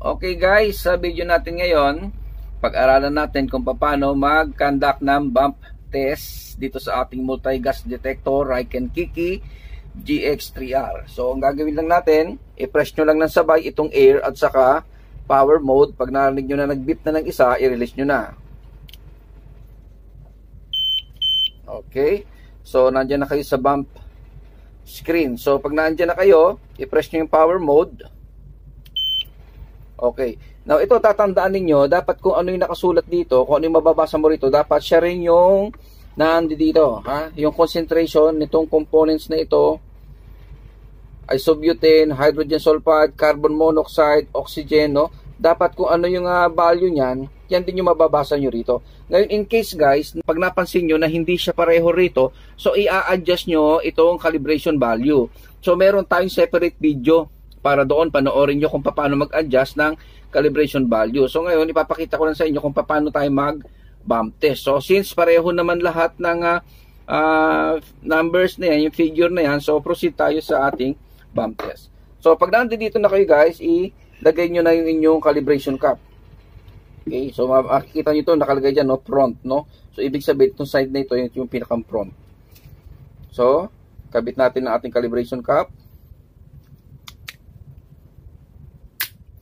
Okay guys, sa video natin ngayon, pag-aralan natin kung paano mag-conduct ng bump test dito sa ating multi-gas detector Riken Kiki GX3R. So ang gagawin lang natin, i-press nyo lang ng sabay itong air at saka power mode. Pag narinig nyo na nag-beep na ng isa, i-release nyo na. Okay, so nandyan na kayo sa bump screen. So pag nandyan na kayo, i-press nyo yung power mode. Okay. Now, ito tatandaan ninyo, dapat kung ano yung nakasulat dito, kung ano yung mababasa mo rito, dapat siya rin yung nandi dito, ha? Yung concentration nitong components na ito, isobutane, hydrogen sulfide, carbon monoxide, oxygen, no? Dapat kung ano yung value niyan, yan din yung mababasa nyo rito. Ngayon, in case guys, pag napansin nyo na hindi siya pareho rito, so i-adjust nyo itong calibration value. So, meron tayong separate video para doon panoorin nyo kung paano mag-adjust ng calibration value. So ngayon, ipapakita ko lang sa inyo kung paano tayo mag-bump test. So since pareho naman lahat ng numbers na yan, yung figure na yan, so proceed tayo sa ating bump test. So pag nandito na kayo guys, ilagay nyo na yung inyong calibration cap. Okay, so makikita nyo ito, nakalagay dyan, no, front, no? So ibig sabihin, itong side na ito, yung pinakang front. So, kabit natin ang ating calibration cap.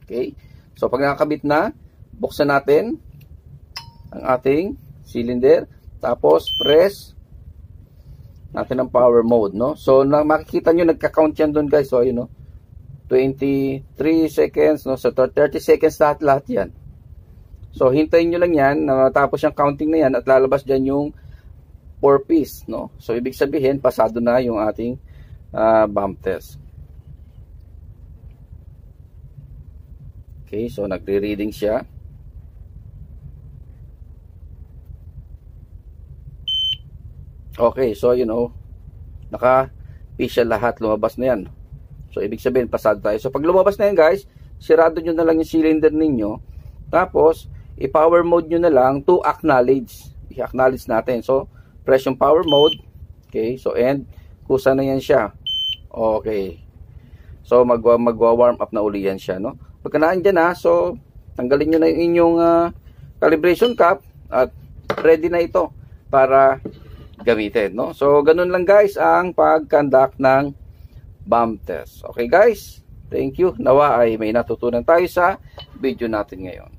Okay. So pag nakakabit na, buksan natin ang ating cylinder, tapos press natin ang power mode, no? So makikita nyo nagka-count yan doon guys. So ayun, no? 23 seconds, no? So 30 seconds lahat yan. So hintayin nyo lang yan, tapos yung counting na yan at lalabas dyan yung 4 piece, no? So ibig sabihin pasado na yung ating bump test. Okay, so nagre-reading siya. Okay, so you know, naka-piece lahat, lumabas na yan. So ibig sabihin, pasado tayo. So pag lumabas na yan guys, sirado nyo na lang yung cylinder ninyo. Tapos, i-power mode nyo na lang to acknowledge. I-acknowledge natin. So, press yung power mode. Okay, so and, kusa na yan siya. Okay. So magwa-warm up na uli yan siya, no? Pagka naandyan na, so tanggalin nyo na yung inyong calibration cap at ready na ito para gamitin, no? So ganun lang guys ang pag-conduct ng bump test. Okay guys, thank you. Nawa ay may natutunan tayo sa video natin ngayon.